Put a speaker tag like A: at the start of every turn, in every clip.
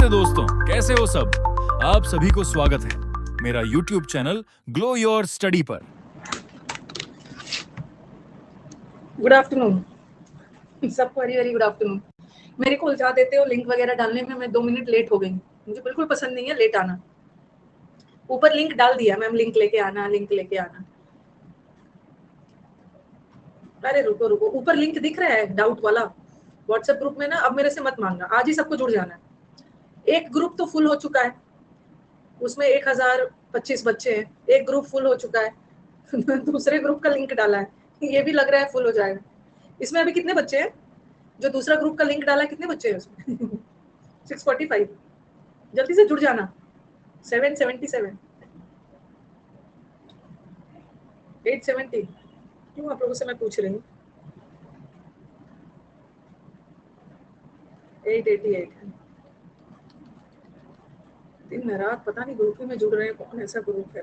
A: नमस्ते दोस्तों, कैसे हो सब। आप सभी को स्वागत है मेरा YouTube channel glow your study पर।
B: गुड आफ्टरनून सबको, वेरी वेरी गुड आफ्टरनून। मेरे को उलझा देते हो लिंक वगैरह डालने में, मैं 2 मिनट लेट हो गई। मुझे बिल्कुल पसंद नहीं है लेट आना। ऊपर लिंक डाल दिया मैम, लिंक लेके आना, लिंक लेके आना। अरे रुको रुको, ऊपर लिंक दिख रहा है डाउट वाला व्हाट्सएप ग्रुप में ना। अब मेरे से मत मांगना, आज ही सबको जुड़ जाना है। एक ग्रुप तो फुल हो चुका है, उसमें 1025 बच्चे हैं। एक ग्रुप फुल हो चुका है दूसरे ग्रुप का लिंक डाला है, ये भी लग रहा है फुल हो जाएगा। इसमें अभी कितने बच्चे हैं? जो दूसरा ग्रुप का लिंक डाला है, कितने बच्चे हैं उसमें 645। जल्दी से जुड़ जाना। 777 870। क्यों आप लोगों से मैं पूछ रही हूँ? 888 है। दिन रात पता नहीं ग्रुप में जुड़ रहे हैं, कौन ऐसा ग्रुप है।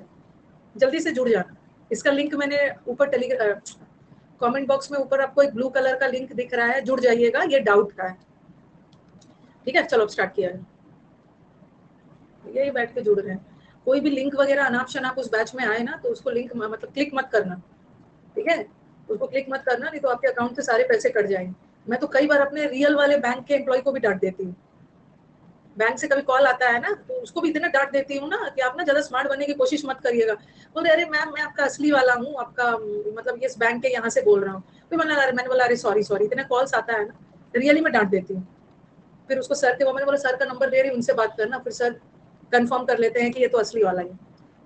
B: जल्दी से जुड़ जाना। इसका लिंक मैंने ऊपर कमेंट बॉक्स में ऊपर आपको एक ब्लू कलर का लिंक दिख रहा है, जुड़ जाइएगा। ये डाउट का है, ठीक है। चलो अब स्टार्ट किया है। यही बैठ के जुड़ रहे हैं। कोई भी लिंक वगैरह अनाप शनाप उस बैच में आए ना, तो उसको लिंक मतलब क्लिक मत करना, ठीक है। उसको क्लिक मत करना, नहीं तो आपके अकाउंट से सारे पैसे कट जाएंगे। मैं तो कई बार अपने रियल वाले बैंक के एम्प्लॉय को भी डांट देती हूँ। बैंक से कभी कॉल आता है ना, तो उसको भी इतना डांट देती हूँ ना कि आप ना ज्यादा स्मार्ट बनने की कोशिश मत करिएगा। बोले अरे मैम, मैं आपका असली वाला हूँ, आपका मतलब ये बैंक के यहाँ से बोल रहा हूँ। फिर मैंने बोला अरे सॉरी सॉरी, इतना कॉल्स आता है ना, रियली मैं डांट देती हूँ। फिर उसको सर के, मैंने बोला सर का नंबर दे रही हूँ, उनसे बात करना। फिर सर कंफर्म कर लेते हैं कि ये तो असली वाला ही।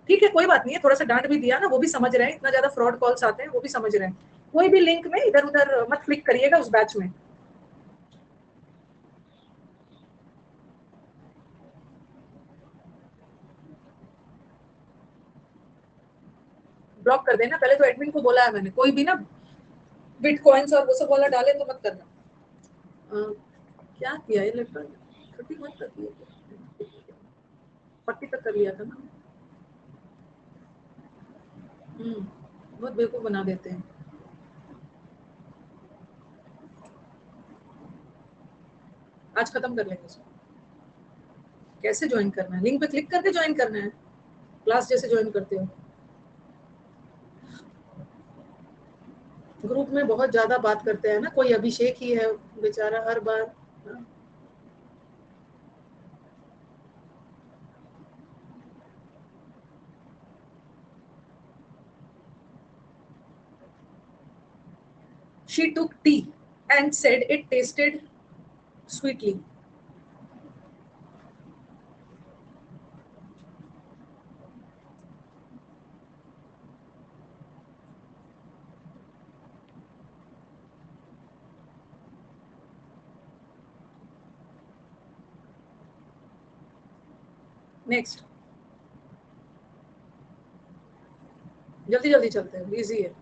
B: ठीक है, कोई बात नहीं है, थोड़ा सा डांट भी दिया ना, वो भी समझ रहे हैं। इतना ज्यादा फ्रॉड कॉल्स आते हैं, वो भी समझ रहे हैं। कोई भी लिंक में इधर उधर मत क्लिक करिएगा उस बैच में। ब्लॉक कर देना। पहले तो एडमिन को बोला है मैंने, कोई भी ना बिटकॉइंस और वो सब वाला डाले तो मत करना। क्या किया ये लड़का? 31 तक किया, 40 तक कर लिया था ना। बहुत बेवकूफ बना देते हैं। आज खत्म कर लेंगे इसको। कैसे ज्वाइन करना है? लिंक पे क्लिक करके ज्वाइन करना है, क्लास जैसे ज्वाइन करते हो। ग्रुप में बहुत ज्यादा बात करते हैं ना, कोई अभिषेक ही है बेचारा हर बार। She took tea and said it tasted sweetly. Next, जल्दी जल्दी चलते हैं, इजी है।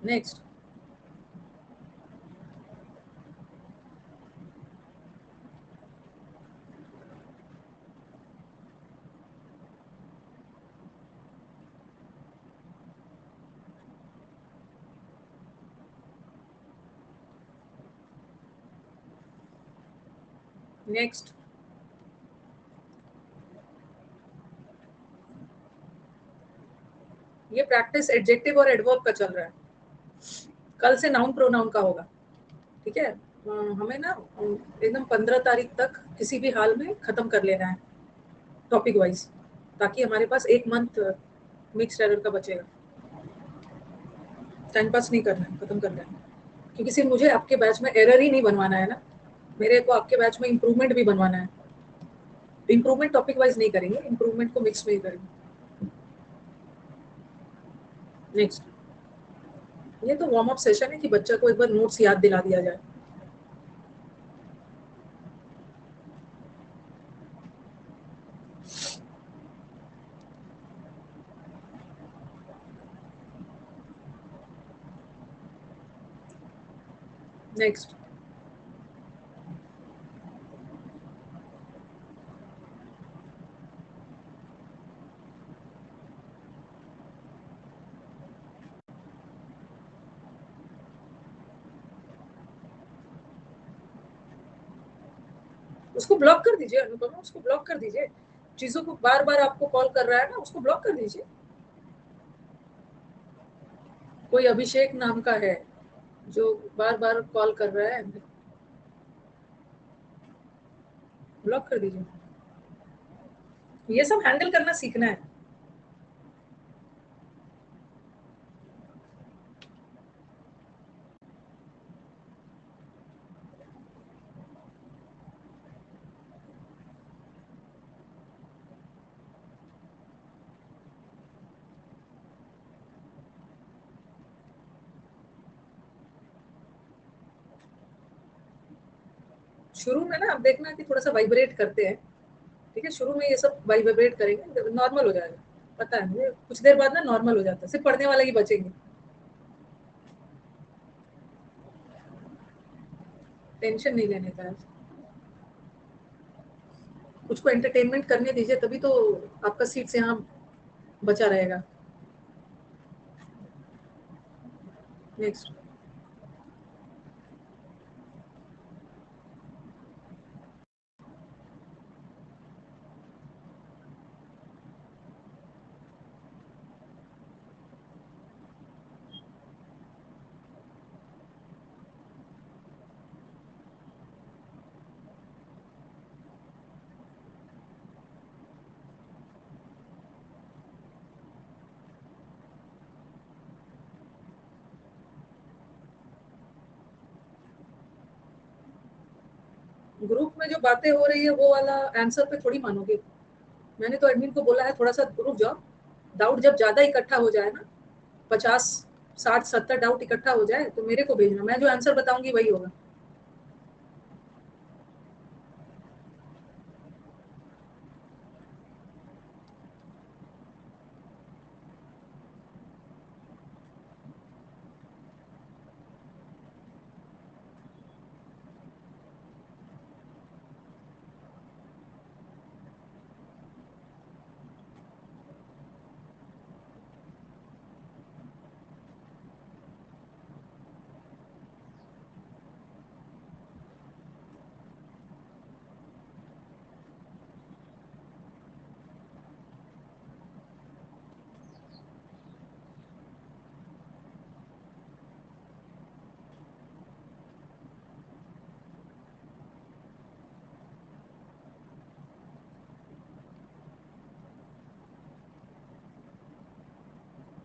B: Next, next. ये प्रैक्टिस एडजेक्टिव और एडवर्ब का चल रहा है, कल से नाउन प्रोनाउन का होगा, ठीक है। हमें ना एकदम 15 तारीख तक किसी भी हाल में खत्म कर लेना है टॉपिक वाइज, ताकि हमारे पास एक मंथ मिक्स्ड एरर का बचेगा। टाइम पास नहीं करना है, खत्म करना है। क्योंकि सिर्फ मुझे आपके बैच में एरर ही नहीं बनवाना है ना, मेरे को आपके बैच में इम्प्रूवमेंट भी बनवाना है। इम्प्रूवमेंट टॉपिक वाइज नहीं करेंगे, इम्प्रूवमेंट को मिक्स में ही करेंगे। नेक्स्ट, ये तो वार्म अप सेशन है कि बच्चा को एक बार नोट्स याद दिला दिया जाए। नेक्स्ट, उसको ब्लॉक कर दीजिए अनुपमा, उसको ब्लॉक कर दीजिए। चीजों को बार बार आपको कॉल कर रहा है ना, उसको ब्लॉक कर दीजिए। कोई अभिषेक नाम का है जो बार बार कॉल कर रहा है, ब्लॉक कर दीजिए। ये सब हैंडल करना सीखना है। शुरू में ना आप देखना कि थोड़ा सा वाइब्रेट करते हैं, ठीक है, शुरू में ये सब वाइब्रेट करेंगे, नॉर्मल हो जाएगा। पता है मुझे, कुछ देर बाद ना नॉर्मल हो जाता है, सिर्फ पढ़ने वाले ही बचेंगे। टेंशन नहीं लेने का है, कुछ को एंटरटेनमेंट करने दीजिए, तभी तो आपका सीट से यहाँ बचा रहेगा। नेक्स्ट। ग्रुप में जो बातें हो रही है वो वाला आंसर पे थोड़ी मानोगे। मैंने तो एडमिन को बोला है थोड़ा सा रुक जाओ, डाउट जब ज्यादा इकट्ठा हो जाए ना, 50 60 70 डाउट इकट्ठा हो जाए तो मेरे को भेजना, मैं जो आंसर बताऊंगी वही होगा।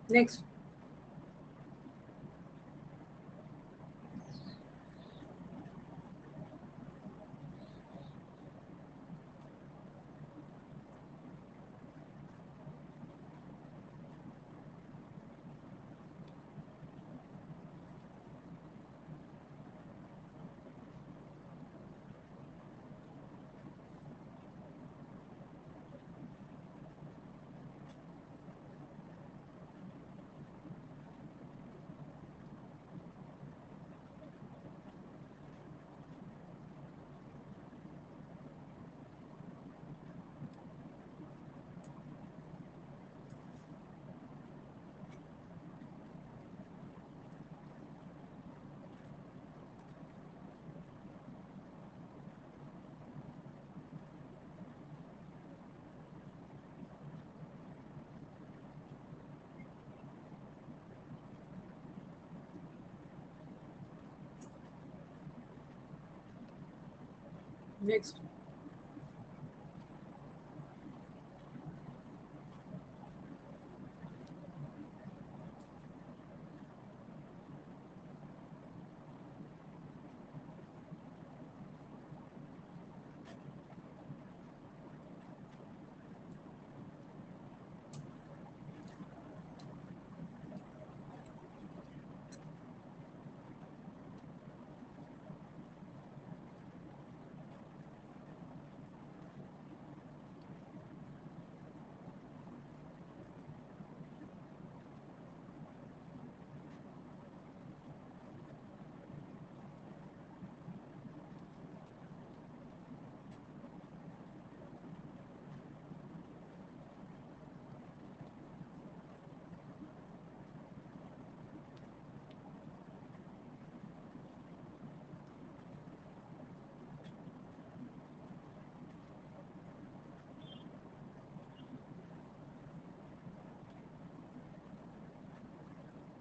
B: नेक्स्ट। नेक्स्ट।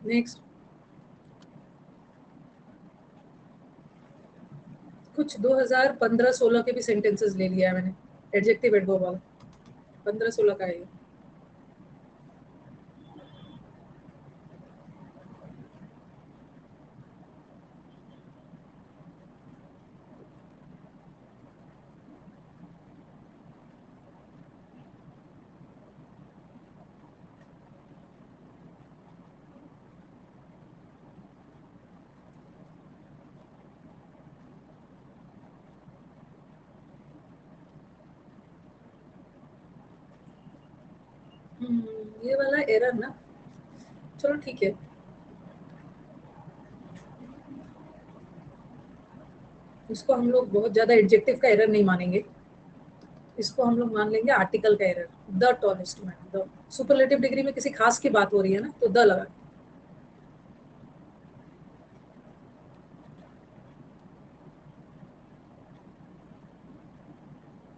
B: नेक्स्ट, कुछ 2015-16 के भी सेंटेंसेस ले लिया है मैंने, एडजेक्टिव एडवर्ब वाला, 15-16 का है ये। ये वाला एरर ना, चलो ठीक है, इसको हम लोग बहुत ज्यादा एडजेक्टिव का एरर नहीं मानेंगे, इसको हम लोग मान लेंगे आर्टिकल का error. The tallest man, the superlative degree में किसी खास की बात हो रही है ना, तो द लगा।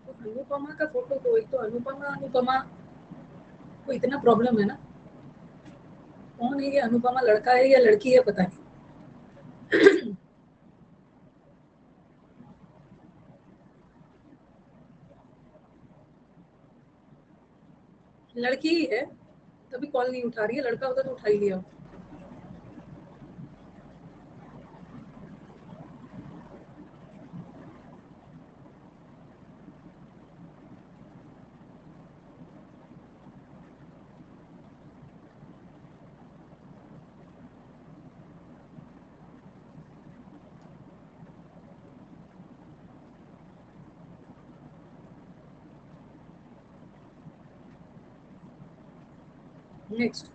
B: तो अनुपमा का फोटो, तो एक तो अनुपमा अनुपमा को इतना प्रॉब्लम है ना, कौन है ये अनुपमा, लड़का है या लड़की है पता नहीं। लड़की ही है, तभी कॉल नहीं उठा रही है, लड़का होता तो उठा ही लिया। Next,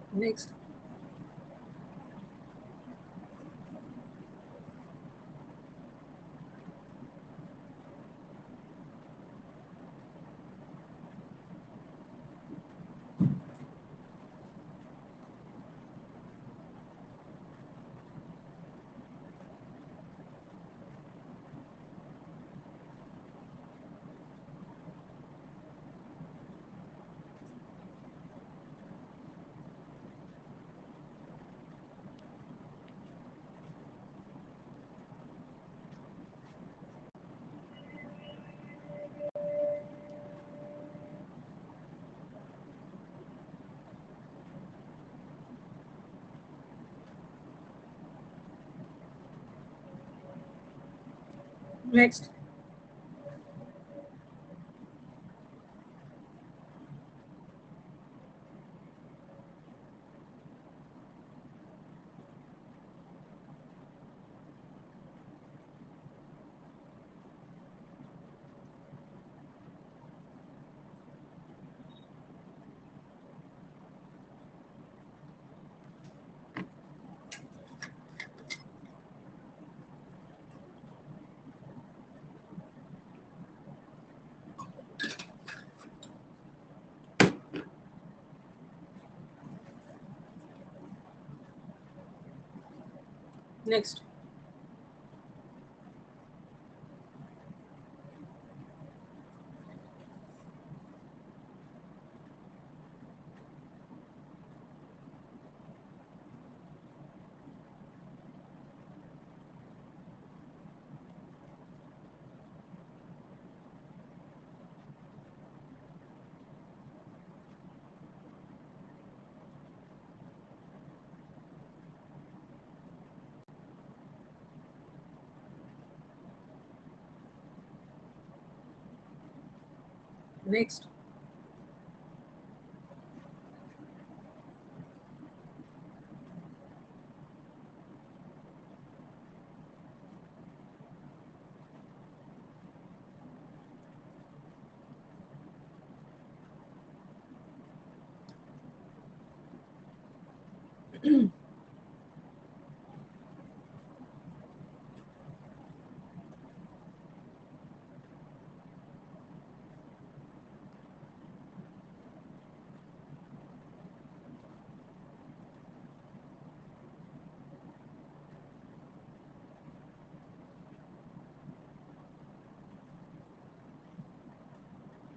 B: next, next, next, next,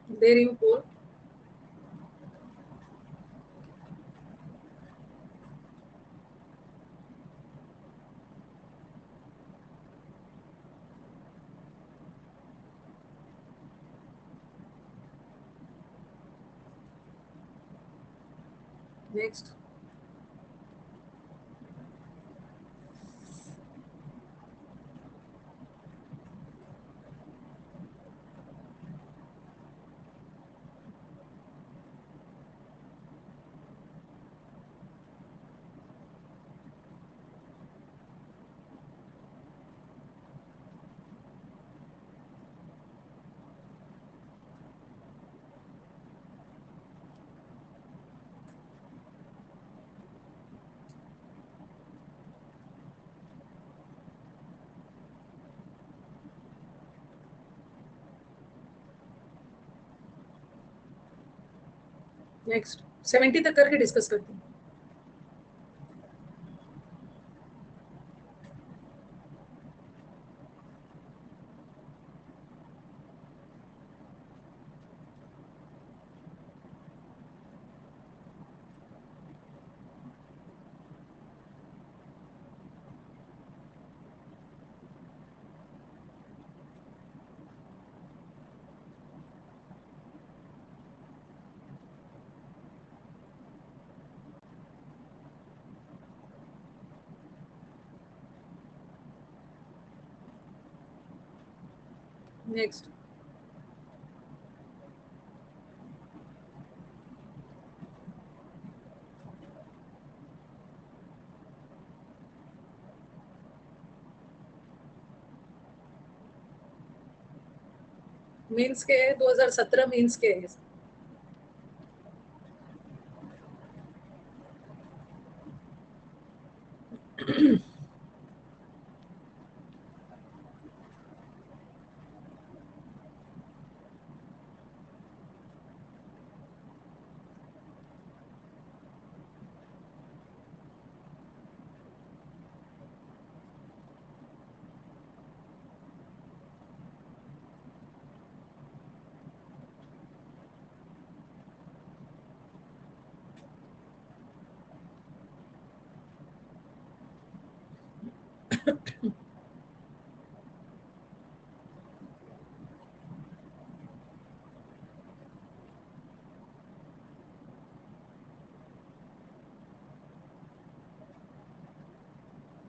B: दे रही हूँ पोल। नेक्स्ट। नेक्स्ट 70 तक करके डिस्कस करते हैं। नेक्स्ट। मीन्स के 2017 मीन्स के है।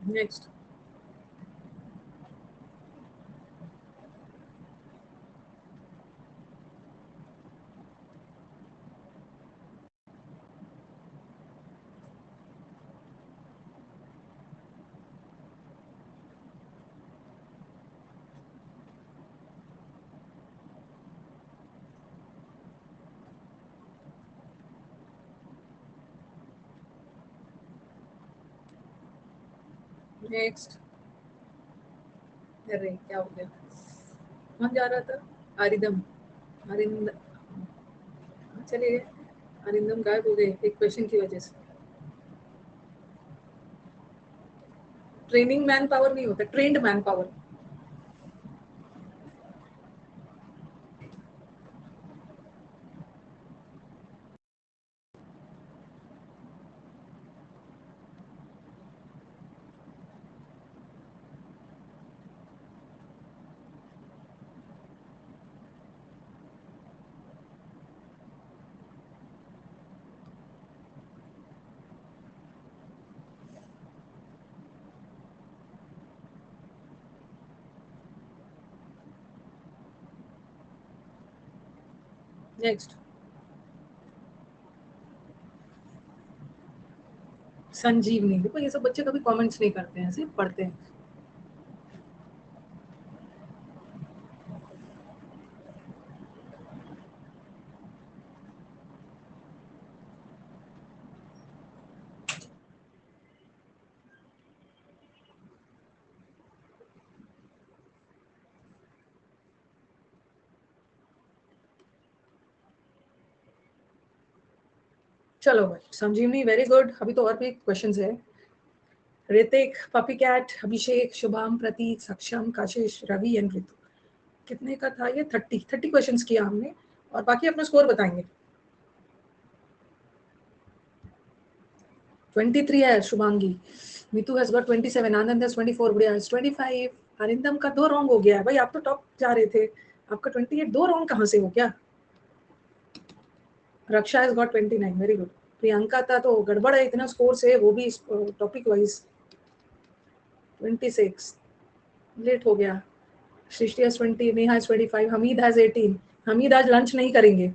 B: नेक्स्ट। नेक्स्ट। अरे क्या हो गया, कौन जा रहा था? अरिदम। अरिंद चलिए, अरिंदम गायब हो गए एक क्वेश्चन की वजह से। ट्रेनिंग मैन पावर नहीं होता, ट्रेंड मैन पावर। नेक्स्ट। संजीवनी। देखो ये सब बच्चे कभी कमेंट्स नहीं करते हैं, सिर्फ पढ़ते हैं। चलो भाई, संजीवनी वेरी गुड। अभी तो और भी क्वेश्चंस है। ऋतिक, पपी कैट, अभिषेक, शुभम, प्रतीक, सक्षम, कशिश, रवि एंड ऋतु। कितने का था ये? 30 क्वेश्चंस किया हमने, और बाकी अपना स्कोर बताएंगे। 23 है Shubhangi, Neetu has got 27, Anand has 24, गुड़िया हैज 25, अरिंदम का 2 रॉन्ग हो गया है भाई। आप तो टॉप जा रहे थे, आपका 28, 2 रॉन्ग कहाँ से हो गया? Raksha has got 29, very good. Priyanka था तो गड़बड़ है, इतना स्कोर से, वो भी टॉपिक वाइज। 26 लेट हो गया। Srishti has 20, Neha has 25, Hamid has 18। Hamid आज लंच नहीं करेंगे।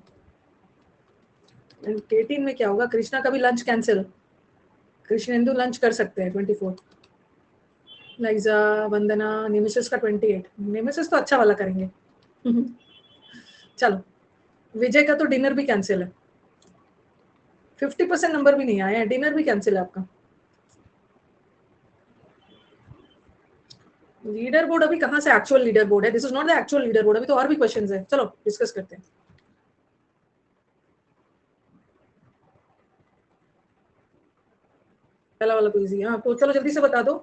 B: 18 में क्या होगा? कृष्णा का भी लंच कैंसिल। कृष्णेंदु लंच कर सकते हैं 24। लाइजा, वंदना, नेमेसिस का 28। नेमेसिस तो अच्छा वाला करेंगे। चलो, विजय का तो डिनर भी कैंसिल है। 50% नंबर भी नहीं आया है, डिनर भी कैंसिल है आपका। लीडर बोर्ड अभी कहाँ से एक्चुअल लीडर बोर्ड है? This is not the actual leader board. अभी तो और भी क्वेश्चंस है, चलो डिस्कस करते हैं। पहला वाला तो इजी है, हाँ, तो चलो जल्दी से बता दो।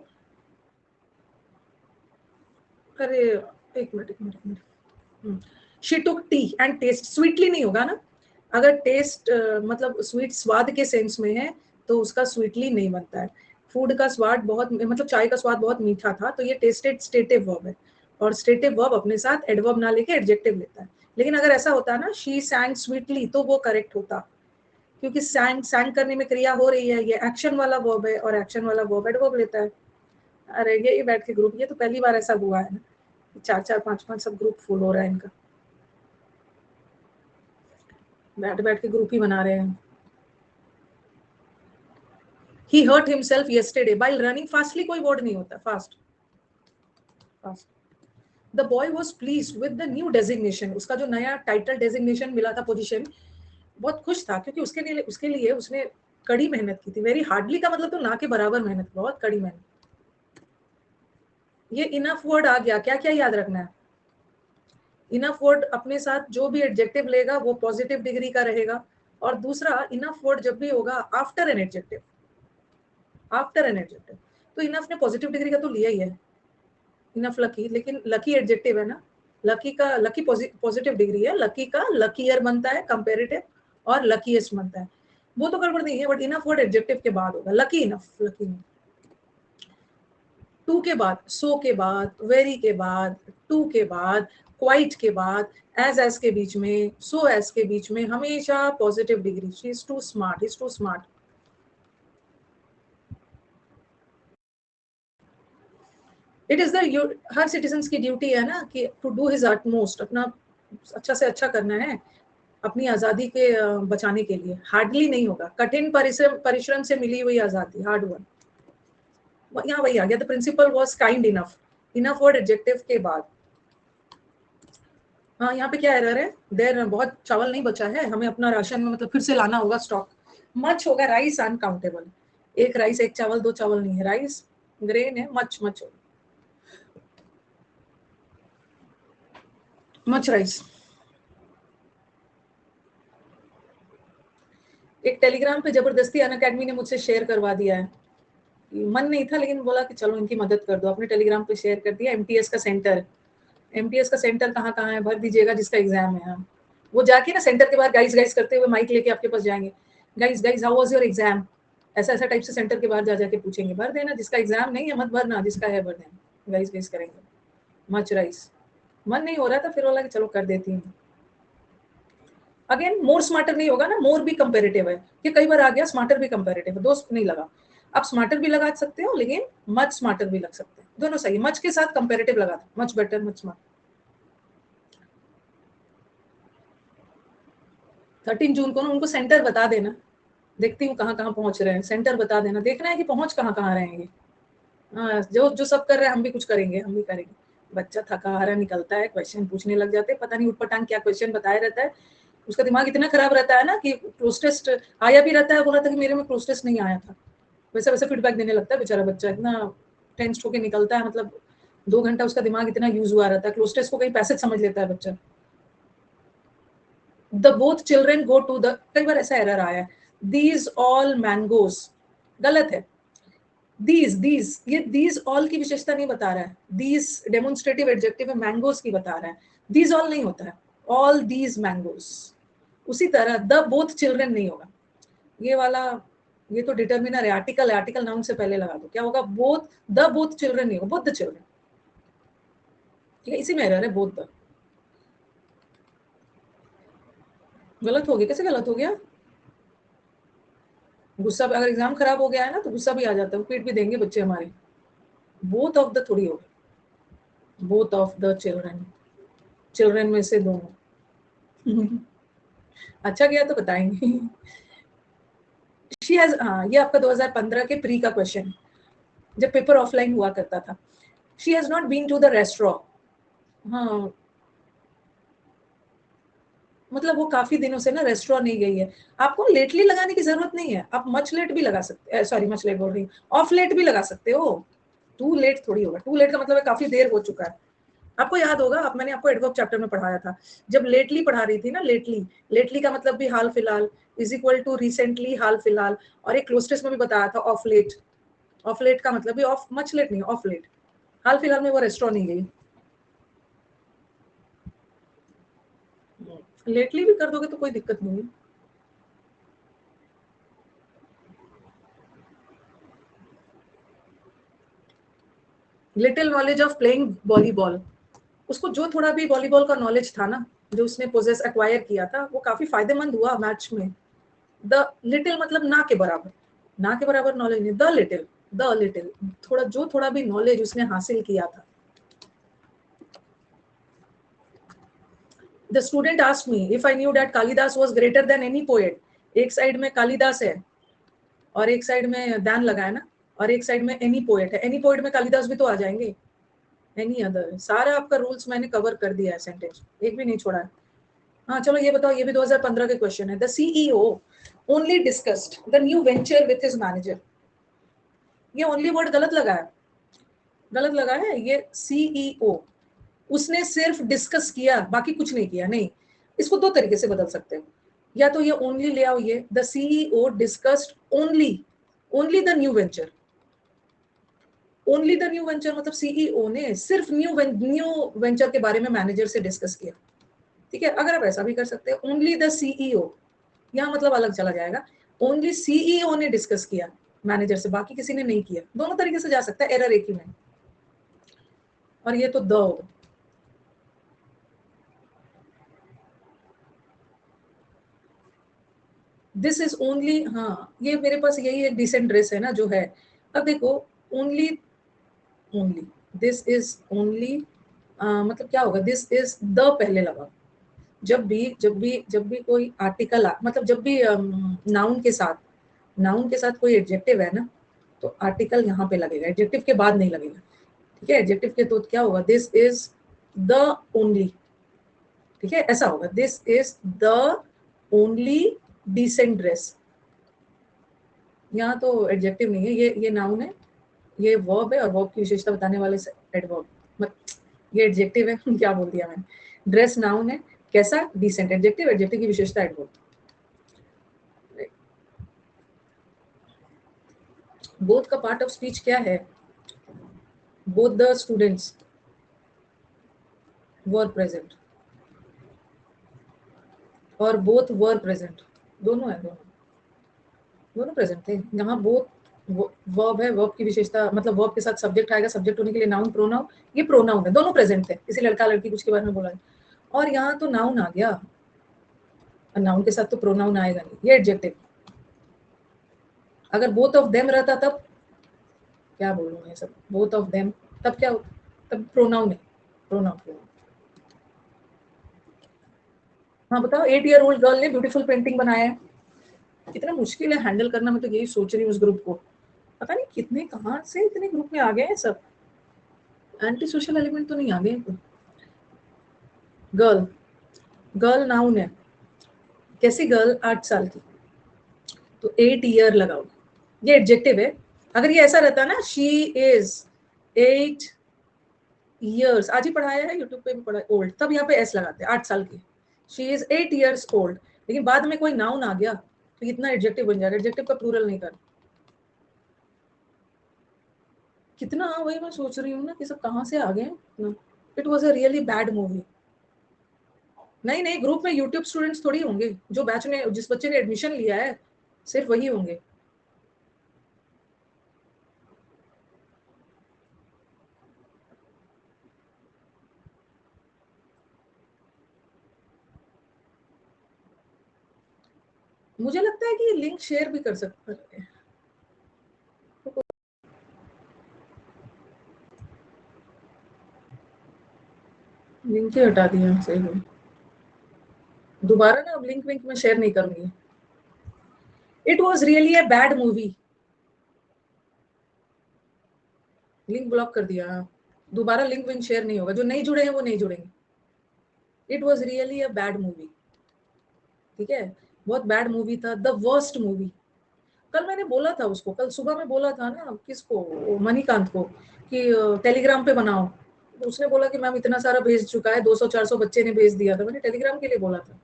B: अरे एक minute. She took tea and taste sweetly नहीं होगा ना? अगर टेस्ट मतलब स्वीट स्वाद के सेंस में है तो उसका स्वीटली नहीं बनता है। फूड का स्वाद बहुत, मतलब चाय का स्वाद बहुत मीठा था, तो ये टेस्टेड स्टेटिव वर्ब है, और स्टेटिव वर्ब अपने साथ एडवर्ब ना लेके एडजेक्टिव लेता है। लेकिन अगर ऐसा होता है ना, शी सैंग स्वीटली, तो वो करेक्ट होता, क्योंकि सैंग सैंग करने में क्रिया हो रही है, ये एक्शन वाला वर्ब है, और एक्शन वाला वर्ब एडवर्ब लेता है। अरे ये बैठ के ग्रुप, ये तो पहली बार ऐसा हुआ है ना, 4-4 5-5 सब ग्रुप फुल हो रहा है इनका, बैठ बैठ के ग्रुप ही बना रहे हैं। He hurt himself yesterday while running fastly, कोई वर्ड नहीं होता fast. Fast. The boy was pleased with the new designation, उसका जो नया टाइटल डेजिग्नेशन मिला था, पोजीशन, बहुत खुश था, क्योंकि उसके लिए उसने कड़ी मेहनत की थी। वेरी हार्डली का मतलब तो ना के बराबर मेहनत, बहुत कड़ी मेहनत। ये इनफ वर्ड आ गया, क्या क्या याद रखना है? इनफ वर्ड अपने साथ जो भी एडजेक्टिव लेगा वो पॉजिटिव डिग्री का रहेगा, और दूसरा इनफ वर्ड जब भी होगा after an adjective, after an adjective. तो इनफ ने पॉजिटिव डिग्री का तो लिया ही है, इनफ लकी, लेकिन लकी एडजेक्टिव है ना, लकी का लकी पॉजिटिव डिग्री है, लकी का लकीयर बनता है कंपैरेटिव, और लकीएस्ट बनता है, वो तो गड़बड़ नहीं है, बट इनफ वर्ड एडजेक्टिव के बाद होगा, lucky enough, lucky enough. Too के बाद, सो के बाद, वेरी के बाद, टू के बाद, क्वाइट के बाद, एज के बीच में, सो एज के बीच में हमेशा positive degree. She is too smart, is too smart. It is the, हर सिटीजन की ड्यूटी है ना कि टू डू हिज अटमोस्ट, अपना अच्छा से अच्छा करना है अपनी आजादी के बचाने के लिए। हार्डली नहीं होगा, कठिन परिश्रम से मिली हुई आजादी, हार्ड वर्क। यहाँ वही आ गया, the principal was kind enough, enough word adjective के बाद। हाँ, यहाँ पे क्या एरर है? देर, बहुत चावल नहीं बचा है, हमें अपना राशन में मतलब फिर से लाना होगा स्टॉक। मच होगा, राइस अनकाउंटेबल, एक राइस एक चावल, 2 चावल नहीं है, राइस ग्रेन है, मच मच होगा, मच राइस। एक टेलीग्राम पे जबरदस्ती अनअकैडमी ने मुझसे शेयर करवा दिया है, मन नहीं था लेकिन बोला कि चलो इनकी मदद कर दो, अपने टेलीग्राम पे शेयर कर दिया। एमटीएस का सेंटर, एमटीएस का सेंटर कहाँ कहाँ है, भर दीजिएगा जिसका एग्जाम है। हाँ, वो जाके ना सेंटर के बाहर गाइस गाइस करते हुए माइक लेके आपके पास जाएंगे, guys guys how was your exam, ऐसा ऐसा टाइप से सेंटर के बाहर जा जाके पूछेंगे। भर देना, जिसका एग्जाम नहीं है मत भरना, जिसका है भर देना। गाइस गाइस करेंगे, मच राइस। मन नहीं हो रहा था, फिर बोला कि चलो कर देती हूँ। अगेन मोर स्मार्टर नहीं होगा ना, मोर भी कंपेरेटिव है, कि कई बार आ गया स्मार्टर भी कंपेरेटिव है, दोस्त नहीं लगा। आप स्मार्टर भी लगा सकते हो, लेकिन मच स्मार्टर भी लग सकते हैं, दोनों सही। मच के साथ कंपेरेटिव लगा दो, मच बेटर, मच स्मार्ट। 13 जून को ना उनको सेंटर बता देना, देखती हूँ कहाँ कहाँ पहुंच रहे हैं, सेंटर बता देना, देखना है कि पहुंच कहाँ कहाँ रहेंगे। हाँ, जो जो सब कर रहे हैं हम भी कुछ करेंगे, हम भी करेंगे। बच्चा थका हारा निकलता है, क्वेश्चन पूछने लग जाते हैं, पता नहीं उठपटांग क्या क्वेश्चन बताया रहता है, उसका दिमाग इतना खराब रहता है ना कि क्लोज टेस्ट आया भी रहता है, बोला था कि मेरे में क्लोज टेस्ट नहीं आया था, वैसे वैसे फीडबैक देने लगता है बेचारा बच्चा, इतना टेंस होकर निकलता है, मतलब 2 घंटा उसका दिमाग इतना यूज हुआ रहता है, क्लोज टेस्ट को कहीं पैसेज समझ लेता है बच्चा। The both children go to the, कई बार ऐसा एरर आया है, these all mangoes, गलत है। these ये these all की विशेषता नहीं बता रहा है, these डेमोन्स्ट्रेटिव एडजेक्टिव है, मैंगोज की बता रहा है, these all नहीं होता है, all these mangoes। उसी तरह द बोथ चिल्ड्रन नहीं होगा, ये वाला, ये तो डिटर्मिनर है, आर्टिकल है, आर्टिकल नाउन से पहले लगा दो, क्या होगा, बोथ द बोथ चिल्ड्रन नहीं होगा, बोथ द चिल्ड्रन। ठीक है, इसी में एरर है, बोथ द। गलत हो गया, कैसे गलत हो गया? गुस्सा, अगर एग्जाम खराब हो गया है ना तो गुस्सा भी आ जाता है, पीट भी देंगे बच्चे हमारे। बोथ ऑफ द थोड़ी होगा, both of the children, children में से दोनों। अच्छा गया तो बताएंगे। शी हैज, हाँ ये आपका 2015 के प्री का क्वेश्चन, जब पेपर ऑफलाइन हुआ करता था। She has not been to the restaurant, हाँ मतलब वो काफी दिनों से ना रेस्टोरेंट नहीं गई है। आपको लेटली लगाने की जरूरत नहीं है, आप मच लेट भी लगा सकते, सॉरी मच लेट बोल रही हूँ, ऑफ लेट भी लगा सकते हो। टू लेट थोड़ी होगा, टू लेट का मतलब है काफी देर हो चुका है। आपको याद होगा, आप, मैंने आपको एडवर्ब चैप्टर में पढ़ाया था, जब लेटली पढ़ा रही थी ना, लेटली, लेटली का मतलब भी हाल फिलहाल, इज इक्वल टू रिसेंटली, हाल फिलहाल। और एक क्लोज टेस्ट में भी बताया था ऑफ लेट, ऑफ लेट का मतलब भी ऑफ मच लेट नहीं, ऑफ लेट, हाल फिलहाल में वो रेस्टोरेंट नहीं गई। लेटली भी कर दोगे तो कोई दिक्कत नहीं है। Little knowledge of playing volleyball, उसको जो थोड़ा भी वॉलीबॉल का नॉलेज था ना, जो उसने पोजेस एक्वायर किया था, वो काफी फायदेमंद हुआ मैच में। द लिटिल मतलब ना के बराबर, ना के बराबर नॉलेज नहीं, द लिटिल, द लिटिल, थोड़ा जो थोड़ा भी नॉलेज उसने हासिल किया था। The student asked me if I knew that Kalidas was greater than any poet. एक साइड में कालिदास है और एक साइड में दैन लगा है ना, और एक साइड में एनी पोएट है, एनी पोएट में कालिदास भी तो आ जाएंगे, एनी अदर। सारा आपका रूल्स मैंने कवर कर दिया है, सेंटेंस एक भी नहीं छोड़ा है। हाँ चलो ये बताओ, ये भी 2015 के क्वेश्चन है। The CEO only discussed the new venture with his manager, ये ओनली वर्ड गलत लगा है, गलत लगा है, ये सीईओ, उसने सिर्फ डिस्कस किया, बाकी कुछ नहीं किया, नहीं। इसको दो तरीके से बदल सकते हो, या तो ये ओनली ले आओ, ये the CEO discussed only, only the new venture, only the new venture मतलब सीईओ ने सिर्फ न्यू वेंचर के बारे में मैनेजर से डिस्कस किया। ठीक है, अगर आप ऐसा भी कर सकते हैं, ओनली द सीईओ, यहाँ मतलब अलग चला जाएगा, ओनली सीईओ ने डिस्कस किया मैनेजर से, बाकी किसी ने नहीं किया। दोनों तरीके से जा सकता है, एरर एक ही में। और ये तो द होगा। दिस इज ओनली, हाँ ये मेरे पास यही एक डिसेंट ड्रेस है ना जो है। अब देखो, only, only, this is only, मतलब क्या होगा, दिस इज द पहले लगा। जब भी कोई आर्टिकल, मतलब जब भी नाउन के साथ, नाउन के साथ कोई एडजेक्टिव है ना, तो आर्टिकल यहाँ पे लगेगा, एडजेक्टिव के बाद नहीं लगेगा। ठीक है, एडजेक्टिव के तो क्या होगा, दिस इज द ओनली, ठीक है ऐसा होगा, this is the only decent dress. यहाँ तो एडजेक्टिव नहीं है, ये नाउन है, ये वर्ब है, और वर्ब की विशेषता बताने वाले से एडवर्ब, ये एडजेक्टिव है। क्या बोल दिया मैंने, ड्रेस नाउन है, कैसा, डिसेंट, एडजेक्टिव, एडजेक्टिव की विशेषता एडवर्ब। बोथ का पार्ट ऑफ स्पीच क्या है, both the students were present, और बोथ वर प्रेजेंट, दोनों है, दोनों दोनों प्रेजेंट थे। यहाँ बोथ वर्ब है, वर्ब की विशेषता मतलब वर्ब के साथ सब्जेक्ट आएगा, सब्जेक्ट होने के लिए नाउन प्रोनाउन, ये प्रोनाउन है, दोनों प्रेजेंट थे, इसी लड़का लड़की कुछ के बारे में बोला है। और यहाँ तो नाउन आ गया, नाउन के साथ तो प्रोनाउन आएगा नहीं, ये एडजेक्टिव। अगर बोथ ऑफ देम रहता तब क्या बोलूँ मैं, सब बोथ ऑफ देम, तब क्या, तब प्रोनाउन है, प्रोनाउन, प्रोनाउन। हाँ बताओ, 8 ईयर ओल्ड गर्ल ने ब्यूटीफुल पेंटिंग बनाया है, कितना मुश्किल है हैंडल करना, मैं तो यही सोच रही हूँ उस ग्रुप को, पता नहीं कितने कहाँ से इतने ग्रुप में आ गए हैं सब, एंटी सोशल एलिमेंट तो नहीं आ गए। गर्ल, गर्ल नाउन है, कैसी गर्ल, 8 साल की, तो 8 ईयर लगाओ, ये एडजेक्टिव है। अगर ये ऐसा रहता ना, शी इज 8 ईयर्स, आज ही पढ़ाया है यूट्यूब पे भी पढ़ा, ओल्ड, तब यहाँ पे एस लगाते हैं, 8 साल की, शी इज 8 ईयर्स ओल्ड। लेकिन बाद में कोई नाउन आ गया, तो इतना एडजेक्टिव बन जाएगा, एडजेक्टिव का प्लूरल नहीं कर। कितना, वही मैं सोच रही हूँ ना कि सब कहाँ से आ गए। It was a really bad movie. नहीं नहीं, ग्रुप में यूट्यूब स्टूडेंट्स थोड़ी होंगे, जो बैच में जिस बच्चे ने एडमिशन लिया है सिर्फ वही होंगे। मुझे लगता है कि लिंक शेयर भी कर सकते हैं। लिंक ही हटा दिया, सही है। दोबारा ना अब लिंक विंक में शेयर नहीं करूंगी। It was really a bad movie. Link block कर दिया। दोबारा लिंक विंक शेयर नहीं होगा, जो नहीं जुड़े हैं वो नहीं जुड़ेंगे। It was really a bad movie, ठीक है, बहुत बैड मूवी था, द वर्स्ट मूवी। कल मैंने बोला था उसको, कल सुबह में बोला था ना, किसको, मणिकांत को, कि टेलीग्राम पे बनाओ। तो उसने बोला कि मैम इतना सारा भेज चुका है, 200-400 बच्चे ने भेज दिया था। मैंने टेलीग्राम के लिए बोला था,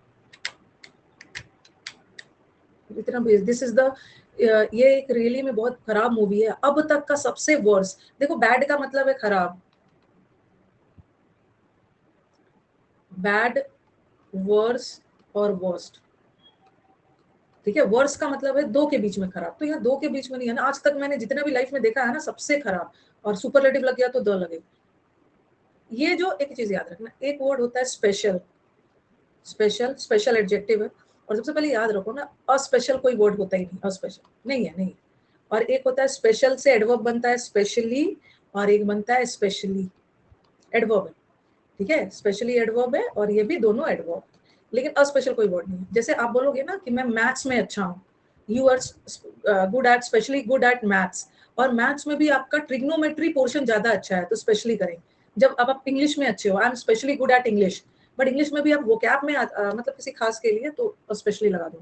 B: इतना भेज, दिस इज द, ये एक रियली में बहुत खराब मूवी है, अब तक का सबसे वर्स। देखो बैड का मतलब है खराब, बैड, वर्स और वर्स्ट, ठीक है। वर्स का मतलब है दो के बीच में खराब, तो यहाँ दो के बीच में नहीं है ना। आज तक मैंने जितना भी लाइफ में देखा है ना, सबसे खराब, और सुपरलेटिव लग गया तो द लगे। ये जो एक चीज याद रखना, एक वर्ड होता है स्पेशल, स्पेशल स्पेशल एडजेक्टिव है। और सबसे पहले याद रखो ना, अस्पेशल कोई वर्ड होता ही नहीं, अस्पेशल नहीं है, नहीं। और एक होता है स्पेशल से एडवर्ब बनता है स्पेशली, और एक बनता है स्पेशली, एडवर्ब है, ठीक है। स्पेशली एडवर्ब है और ये भी दोनों एडवर्ब, लेकिन अस्पेशल कोई वर्ड नहीं है। जैसे आप बोलोगे ना कि मैं मैथ्स में अच्छा हूँ, you are good at, specially good at maths, और मैथ्स में भी आपका ट्रिग्नोमेट्री पोर्शन ज्यादा अच्छा है तो स्पेशली करें। जब अब आप इंग्लिश में अच्छे हो, I am specially good eight English, but English में भी आप वोकैब में मतलब किसी खास के लिए तो स्पेशली लगा दो,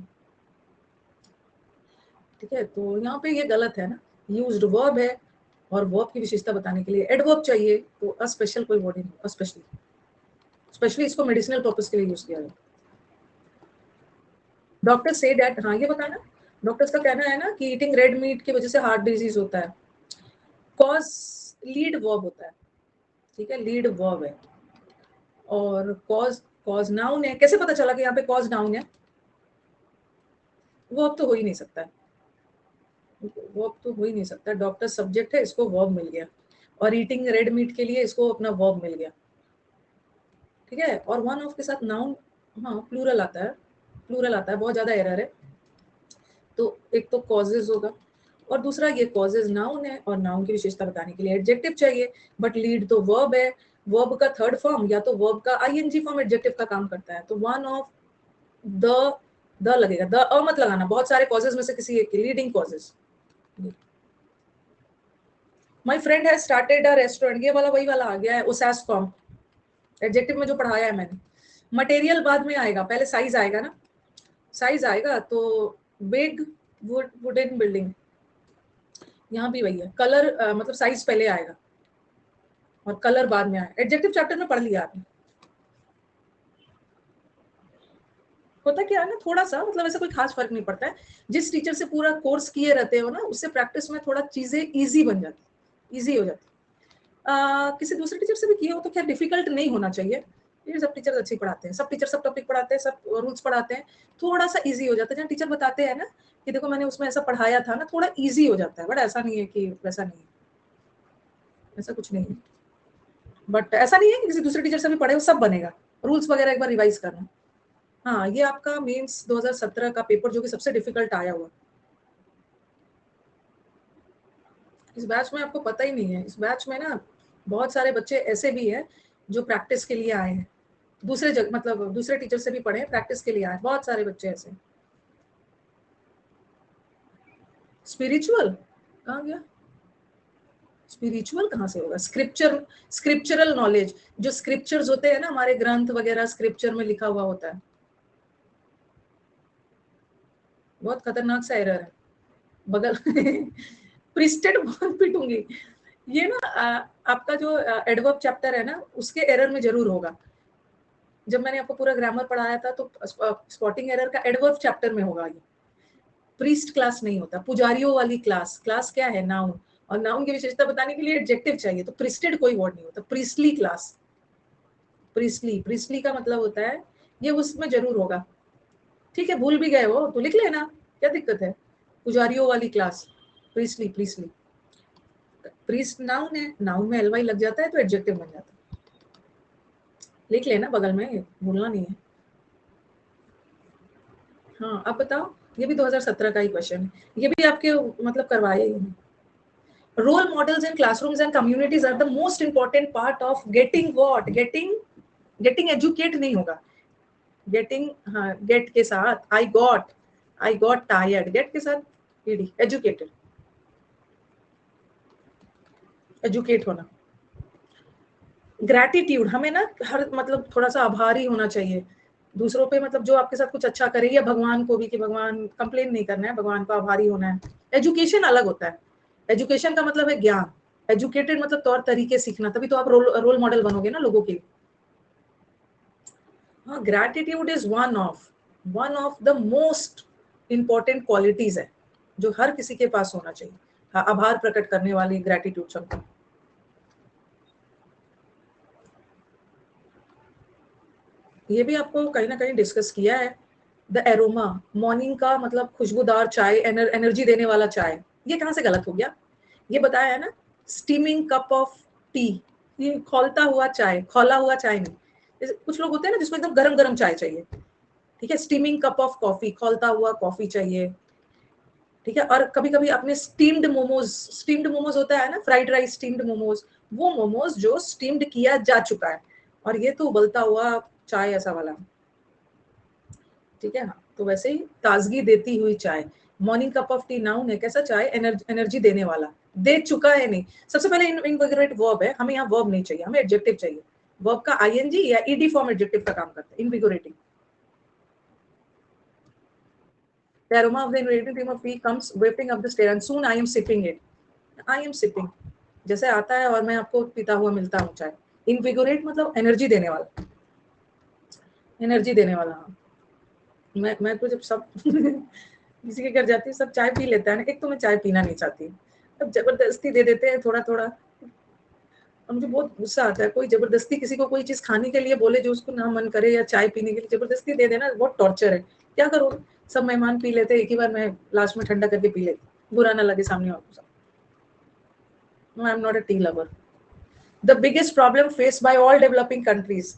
B: ठीक है। तो यहाँ पे ये गलत है ना, यूज्ड वर्ब है और वर्ब की विशेषता बताने के लिए एडवर्ब चाहिए, तो अस्पेशल कोई वर्ड नहीं, स्पेशली, स्पेशली इसको मेडिसिनल पर्पस के लिए यूज किया जाए। डॉक्टर से डैट, हाँ ये बताना, डॉक्टर्स का कहना है ना कि ईटिंग रेड मीट की वजह से हार्ट डिजीज होता है। कॉज लीड वर्ब होता है, ठीक है, लीड वर्ब है। और कॉज, कॉज नाउन है। कैसे पता चला कि यहाँ पे कॉज नाउन है? वर्ब तो हो ही नहीं सकता है, वर्ब तो हो ही नहीं सकता। डॉक्टर सब्जेक्ट है, इसको वर्ब मिल गया, और ईटिंग रेड मीट के लिए इसको अपना वर्ब मिल गया, ठीक है। और वन ऑफ के साथ नाउन, हाँ प्लूरल आता है, प्लूरल आता है, बहुत ज्यादा एरर है। तो एक तो कॉजेज होगा, और दूसरा ये कॉजेज नाउन है, और नाउन की विशेषता बताने के लिए एडजेक्टिव चाहिए, बट लीड तो वर्ब है। वर्ब का थर्ड फॉर्म या तो वर्ब का आईएनजी फॉर्म एडजेक्टिव का काम करता है, तो वन ऑफ द लगेगा, द अ मत लगाना, बहुत सारे कॉजेज में से किसी एक की, leading causes. My friend has started a restaurant, ये वाला वही वाला आ गया है, उसास फॉर्म, एडजेक्टिव में जो पढ़ाया है मैंने। मटेरियल बाद में आएगा, पहले साइज आएगा ना, साइज आएगा तो बिग वुडन बिल्डिंग, यहाँ भी वही है। कलर मतलब साइज पहले आएगा और कलर बाद में आएगा, एडजेक्टिव चैप्टर में पढ़ लिया आपने। होता क्या है ना, थोड़ा सा मतलब ऐसा कोई खास फर्क नहीं पड़ता है। जिस टीचर से पूरा कोर्स किए रहते हो ना, उससे प्रैक्टिस में थोड़ा चीजें इजी बन जाती, इजी हो जाती। किसी दूसरे टीचर से भी किए हो तो क्या डिफिकल्ट नहीं होना चाहिए, ये सब टीचर अच्छे पढ़ाते हैं, सब टीचर सब टॉपिक पढ़ाते हैं, सब रूल्स पढ़ाते हैं, थोड़ा सा इजी हो जाता है। जहाँ टीचर बताते हैं ना कि देखो मैंने उसमें ऐसा पढ़ाया था ना, थोड़ा इजी हो जाता है, बट ऐसा नहीं है कि वैसा नहीं है, ऐसा कुछ नहीं है। बट ऐसा नहीं है कि किसी दूसरे टीचर से भी पढ़े हो सब बनेगा, रूल्स वगैरह एक बार रिवाइज करना। हाँ ये आपका मेंस 2017 का पेपर जो कि सबसे डिफिकल्ट आया हुआ, इस बैच में आपको पता ही नहीं है, इस बैच में ना बहुत सारे बच्चे ऐसे भी हैं जो प्रैक्टिस के लिए आए हैं, दूसरे जगह मतलब दूसरे टीचर से भी पढ़े, प्रैक्टिस के लिए आए, बहुत सारे बच्चे ऐसे। स्पिरिचुअल कहाँ गया? स्पिरिचुअल कहाँ से होगा? स्क्रिप्चर, स्क्रिप्चरल नॉलेज, जो स्क्रिप्चर्स होते हैं ना हमारे ग्रंथ वगैरह, स्क्रिप्चर में लिखा हुआ होता है। बहुत खतरनाक सा एरर है, बगल प्रिस्टेड बहुत पिटूंगी। ये ना आपका जो एडवर्ब चैप्टर है ना, उसके एरर में जरूर होगा। जब मैंने आपको पूरा ग्रामर पढ़ाया था तो स्पॉटिंग एरर का एडवर्ब चैप्टर में होगा ये, प्रीस्ट क्लास नहीं होता, पुजारियों वाली क्लास। क्लास क्या है? नाउन। और नाउन की विशेषता बताने के लिए एडजेक्टिव चाहिए, तो प्रिस्टेड कोई वर्ड नहीं होता, प्रीस्टली क्लास। प्रीस्टली, प्रीस्टली का मतलब होता है, ये उसमें जरूर होगा, ठीक है, भूल भी गए हो तो लिख लेना, क्या दिक्कत है। पुजारियों वाली class, priestly, priestly. Priest noun है, नाउन में एलवाई लग जाता है तो एडजेक्टिव बन जाता है, लिख लेना बगल में, भूलना नहीं है। हाँ, अब बताओ, ये भी 2017 का ही क्वेश्चन है, ये भी आपके मतलब करवाए ही हैं। Role models in classrooms and communities are the most important part of getting what? Getting educate नहीं होगा, getting, हाँ, get के साथ I got tired, get के साथ ed, educated, educate होना। ग्रैटिट्यूड, हमें ना हर मतलब थोड़ा सा आभारी होना चाहिए दूसरों पे, मतलब जो आपके साथ कुछ अच्छा करे, या भगवान को भी, कि भगवान, कंप्लेन नहीं करना है, भगवान को आभारी होना है। एजुकेशन अलग होता है, एजुकेशन का मतलब है ज्ञान, एजुकेटेड मतलब तौर तरीके सीखना, तभी तो आप रोल मॉडल बनोगे ना लोगों के लिए। हाँ, gratitude is one of the most important qualities है जो हर किसी के पास होना चाहिए। हाँ, आभार प्रकट करने वाली ग्रैटिट्यूड क्षमता। ये भी आपको कहीं ना कहीं डिस्कस किया है। द एरोमा, मॉर्निंग का मतलब खुशबूदार चाय, एनर्जी देने वाला चाय। ये कहाँ से गलत हो गया? ये बताया है ना, स्टीमिंग कप ऑफ टी, ये खौलता हुआ चाय, खौला हुआ चाय नहीं। जैसे कुछ लोग होते हैं ना जिसको एकदम गरम गरम चाय चाहिए, ठीक है, स्टीमिंग कप ऑफ कॉफी, खौलता हुआ कॉफी चाहिए, ठीक है। और कभी कभी आपने स्टीम्ड मोमोज होता है ना, फ्राइड राइस स्टीम्ड मोमोज, वो मोमोज जो स्टीम्ड किया जा चुका है, और ये तो उबलता हुआ चाय ऐसा वाला, ठीक है। हाँ, तो वैसे ही ताजगी देती हुई चाय, morning cup of T noun है, कैसा चाय, एनर्जी देने वाला, दे चुका है नहीं। सबसे पहले इनविगोरेट वर्ब है, हमें यहाँ वर्ब नहीं चाहिए, हमें एडजेक्टिव चाहिए। वर्ब का आईएनजी या ईडी फॉर्म एडजेक्टिव का काम करता है, इनविगोरेटिंग। The aroma of the invigorating cream of tea comes wafting up the stair and soon I am sipping it. I am sipping, जैसे आता है और मैं आपको पीता हुआ मिलता हूँ चाय। इनविगोरेट मतलब एनर्जी देने वाला, एनर्जी देने वाला। हाँ, मैं तो जब सब किसी के घर जाती हूँ, सब चाय पी लेता है ना, एक तो मैं चाय पीना नहीं चाहती, अब जबरदस्ती दे देते हैं थोड़ा थोड़ा, और मुझे बहुत गुस्सा आता है। कोई जबरदस्ती किसी को कोई चीज खाने के लिए बोले जो उसको ना मन करे, या चाय पीने के लिए जबरदस्ती दे देना, बहुत टॉर्चर है। क्या करो, सब मेहमान पी लेते, एक ही बार मैं लास्ट में ठंडा करके पी लेती, बुरा ना लगे सामने वालों को। No, I am not a tea lover. The biggest problem face by all developing countries.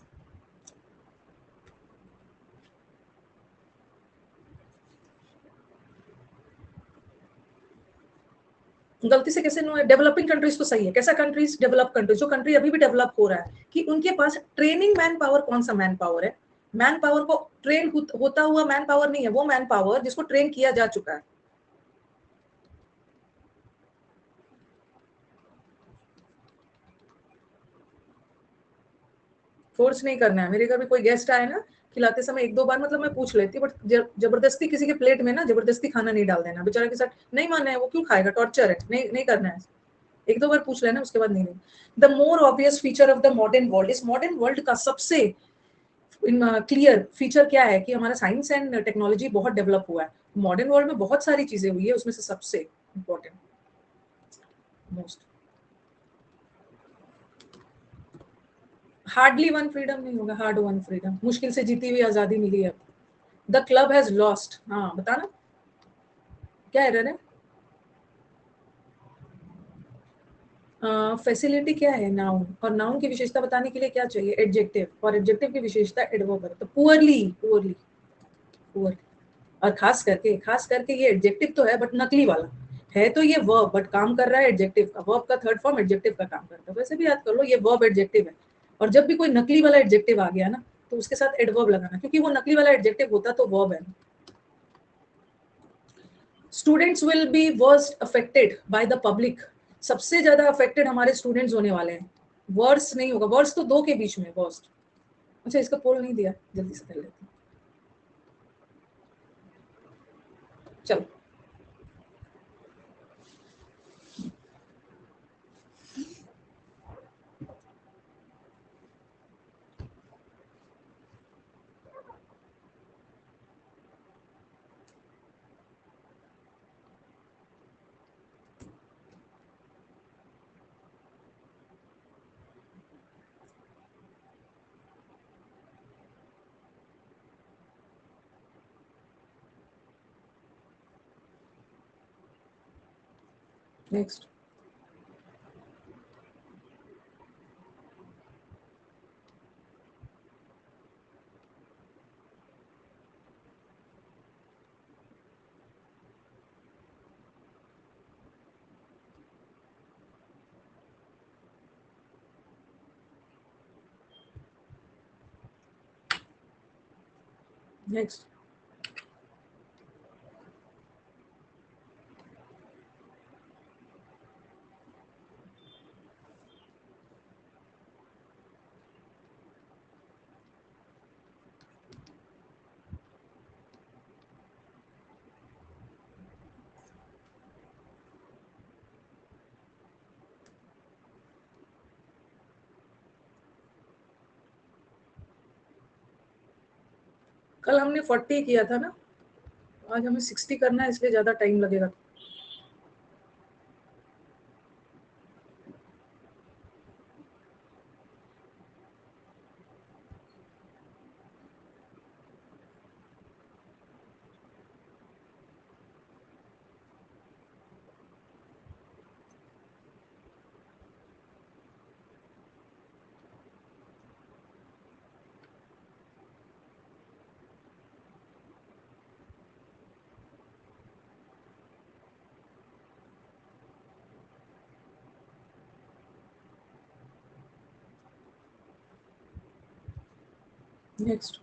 B: गलती से कैसे नो है? डेवलपिंग कंट्रीज तो सही है, कैसा कंट्रीज? डेवलप कंट्रीज, जो कंट्री अभी भी डेवलप हो रहा है, कि उनके पास ट्रेनिंग मैन पावर, कौन सा मैन पावर है? मैन पावर को ट्रेन होता हुआ मैन पावर नहीं है, वो मैन पावर जिसको ट्रेन किया जा चुका है। फोर्स नहीं करना है। मेरे घर में कोई गेस्ट आए ना, खिलाते समय एक दो बार मतलब मैं पूछ लेती, बट जबरदस्ती किसी के प्लेट में ना जबरदस्ती खाना नहीं डाल देना, बेचारा के साथ नहीं मानना है, वो क्यों खाएगा, टॉर्चर है, नहीं नहीं करना है। एक दो बार पूछ लेना, उसके बाद नहीं। The more obvious feature of the modern world, इस मॉडर्न वर्ल्ड का सबसे क्लियर फीचर क्या है, कि हमारा साइंस एंड टेक्नोलॉजी बहुत डेवलप हुआ है। मॉडर्न वर्ल्ड में बहुत सारी चीजें हुई है, उसमें से सबसे important, most, hardly one freedom नहीं होगा, हार्ड वन फ्रीडम, मुश्किल से जीती हुई आजादी मिली है। द क्लब हैज लॉस्ट, हाँ बताना क्या एरर है। फैसिलिटी क्या है? नाउन, और नाउन की विशेषता बताने के लिए क्या चाहिए? एडजेक्टिव, और एडजेक्टिव की विशेषता एडवर्ब है, तो पुअरली, पुअरली, पुअरली। और खास करके ये एडजेक्टिव तो है, बट नकली वाला है, तो ये वर्ब, बट काम कर रहा है एडजेक्टिव का, वर्ब का थर्ड फॉर्म एडजेक्टिव का काम करता है। वैसे भी याद कर लो, ये वर्ब एडजेक्टिव है, और जब भी कोई नकली वाला एडजेक्टिव आ गया ना, तो उसके साथ एडवर्ब लगाना, क्योंकि वो नकली वाला एडजेक्टिव होता तो वर्ब है। Students will be worst affected by the public, सबसे ज्यादा अफेक्टेड हमारे स्टूडेंट्स होने वाले हैं। वर्स नहीं होगा, वर्स तो दो के बीच में, वर्स्ट। अच्छा, इसका पोल नहीं दिया, जल्दी से कर लेते हैं, चलो। नेक्स्ट। नेक्स्ट। कल हमने 40 किया था ना, आज हमें 60 करना है, इसलिए ज्यादा टाइम लगेगा। नेक्स्ट।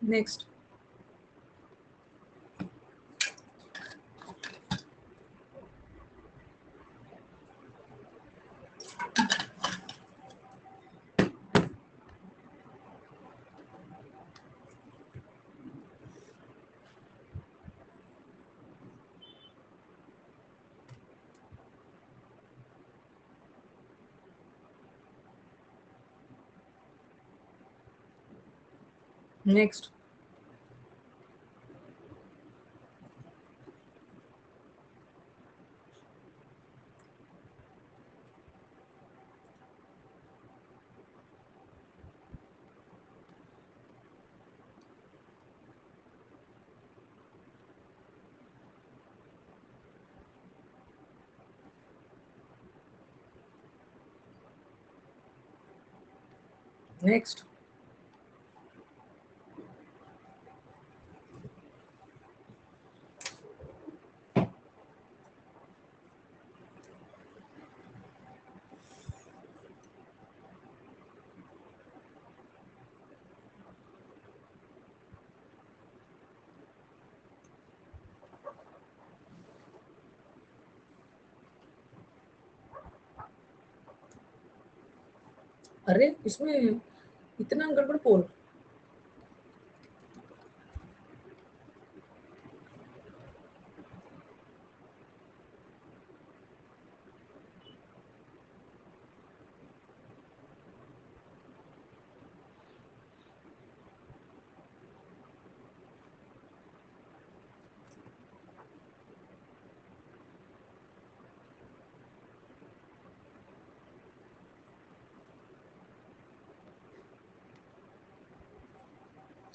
B: नेक्स्ट। नेक्स्ट। नेक्स्ट। अरे इसमें इतना गड़बड़ पोल।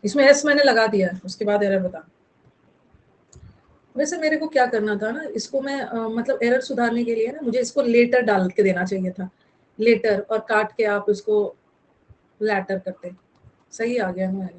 B: इसमें एस मैंने लगा दिया है, उसके बाद एरर बता। वैसे मेरे को क्या करना था ना, इसको मैं मतलब एरर सुधारने के लिए ना, मुझे इसको लेटर डाल के देना चाहिए था, लेटर, और काट के आप इसको लैटर करते। सही आ गया ना।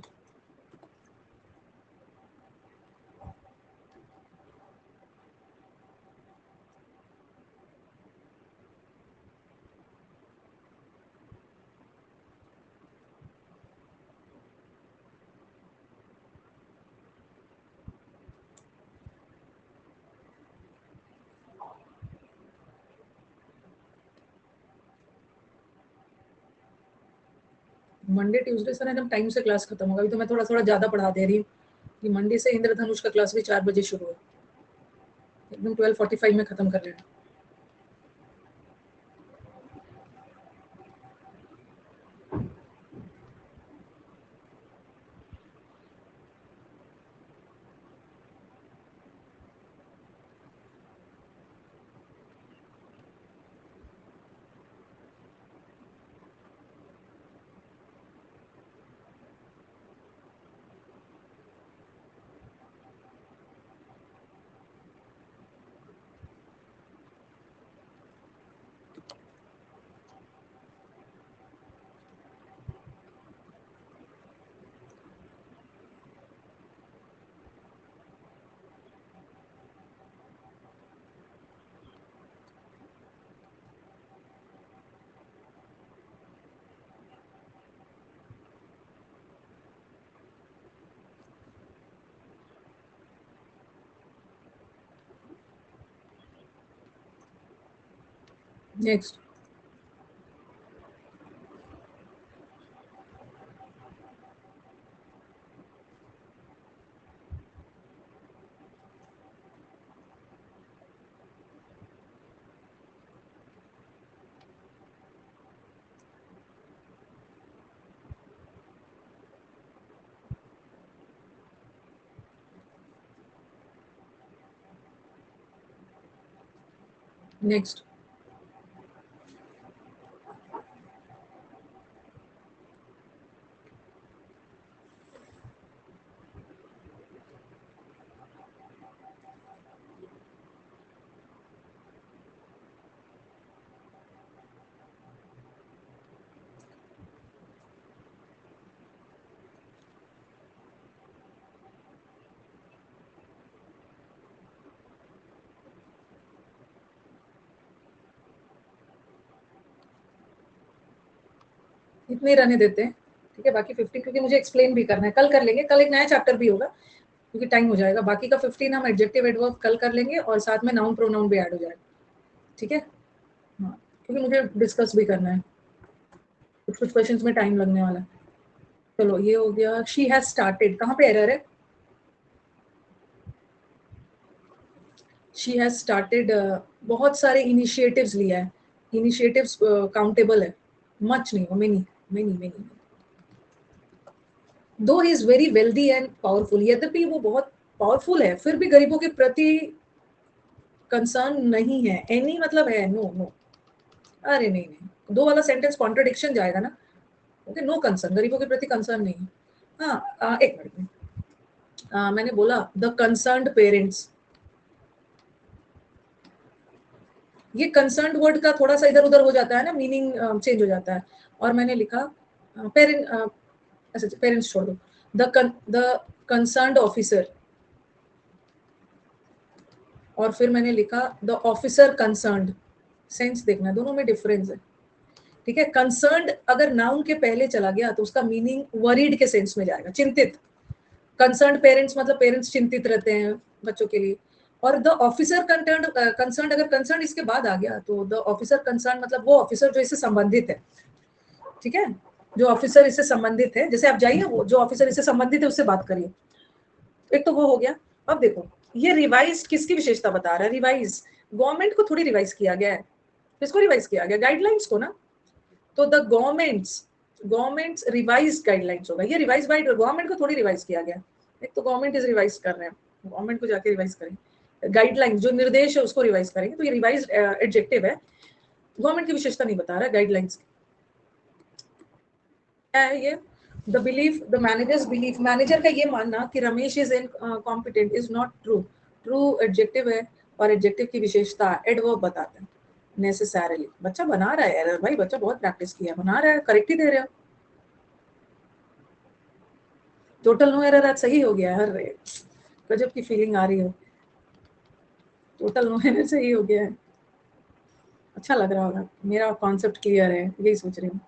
B: मंडे ट्यूसडे सर एकदम टाइम से क्लास खत्म होगा। अभी तो मैं थोड़ा थोड़ा ज्यादा पढ़ा दे रही हूँ कि मंडे से इंद्रधनुष का क्लास भी 4 बजे शुरू है, एकदम 12:45 में खत्म कर लेना। नेक्स्ट, नेक्स्ट, इतने रहने देते हैं, ठीक है। बाकी 15 क्योंकि मुझे एक्सप्लेन भी करना है, कल कर लेंगे, कल एक नया चैप्टर भी होगा क्योंकि टाइम हो जाएगा। बाकी का 15 हम एडजेक्टिव एडवर्ब कल कर लेंगे और साथ में नाउन प्रोनाउन भी ऐड हो जाएगा, ठीक है। हाँ, क्योंकि मुझे डिस्कस भी करना है, कुछ कुछ क्वेश्चंस में टाइम लगने वाला है। चलो ये हो गया। शी हैज स्टार्टेड, कहाँ पे एरर है? शी हैज स्टार्टेड, बहुत सारे इनिशिएटिव्स लिया है, इनिशिएटिव्स काउंटेबल है, मच नहीं, मेनी मेनी मेनी। दो he is very wealthy and powerful, यद्यपि वो बहुत पावरफुल है फिर भी गरीबों के प्रति कंसर्न नहीं है। एनी मतलब है नो नो, अरे नहीं नहीं, दो वाला सेंटेंस कॉन्ट्रडिक्शन जाएगा ना। ओके, नो कंसर्न, गरीबों के प्रति कंसर्न नहीं है। हाँ, एक मिनट में, मैंने बोला द कंसर्न्ड पेरेंट्स, ये कंसर्न्ड वर्ड का थोड़ा सा इधर उधर हो जाता है ना, मीनिंग चेंज हो जाता है। और मैंने लिखा पेरेंट, अच्छा पेरेंट्स छोड़ दो, द कंसर्न्ड ऑफिसर, और फिर मैंने लिखा द ऑफिसर कंसर्न्ड। सेंस देखना, दोनों में डिफरेंस है, ठीक है। कंसर्न्ड अगर नाउन के पहले चला गया तो उसका मीनिंग वरीड के सेंस में जाएगा, चिंतित। कंसर्न्ड पेरेंट्स मतलब पेरेंट्स चिंतित रहते हैं बच्चों के लिए। और द ऑफिसर कंसर्न्ड, अगर कंसर्न्ड इसके बाद आ गया तो द ऑफिसर कंसर्न्ड मतलब वो ऑफिसर जो इससे संबंधित है, ठीक है। जो ऑफिसर इससे संबंधित है, जैसे आप जाइए वो जो ऑफिसर इससे संबंधित है उससे बात करिए। एक तो वो हो गया। अब देखो ये रिवाइज किसकी विशेषता बता रहा है? रिवाइज गवर्नमेंट को थोड़ी रिवाइज किया गया है, किसको रिवाइज किया गया? गाइडलाइंस को ना। तो द गवर्नमेंट्स रिवाइज गाइडलाइंस होगा, ये रिवाइज बाय गवर्नमेंट को थोड़ी रिवाइज किया गया। एक तो गवर्नमेंट इज रिवाइज कर रहे हैं, गवर्नमेंट को जाके रिवाइज करेंगे, गाइडलाइंस जो निर्देश है उसको रिवाइज करेंगे, तो ये रिवाइज एडजेक्टिव है, गवर्नमेंट की विशेषता नहीं बता रहा है, गाइडलाइंस है ये। The belief, the managers belief, manager का ये मानना कि Ramesh is incompetent is not true. True adjective है और एडजेक्टिव की विशेषता एडवर्ब बताते हैं। नेसेसरली, बच्चा बना रहा है एरर, भाई बच्चा बहुत प्रैक्टिस किया, बना रहा है, करेक्ट ही दे रहे हो। टोटल नो एरर आज सही हो गया है, अरे गजब की फीलिंग आ रही है, टोटल नो एरर सही हो गया है। अच्छा लग रहा होगा, मेरा कॉन्सेप्ट क्लियर है, यही सोच रही हूँ।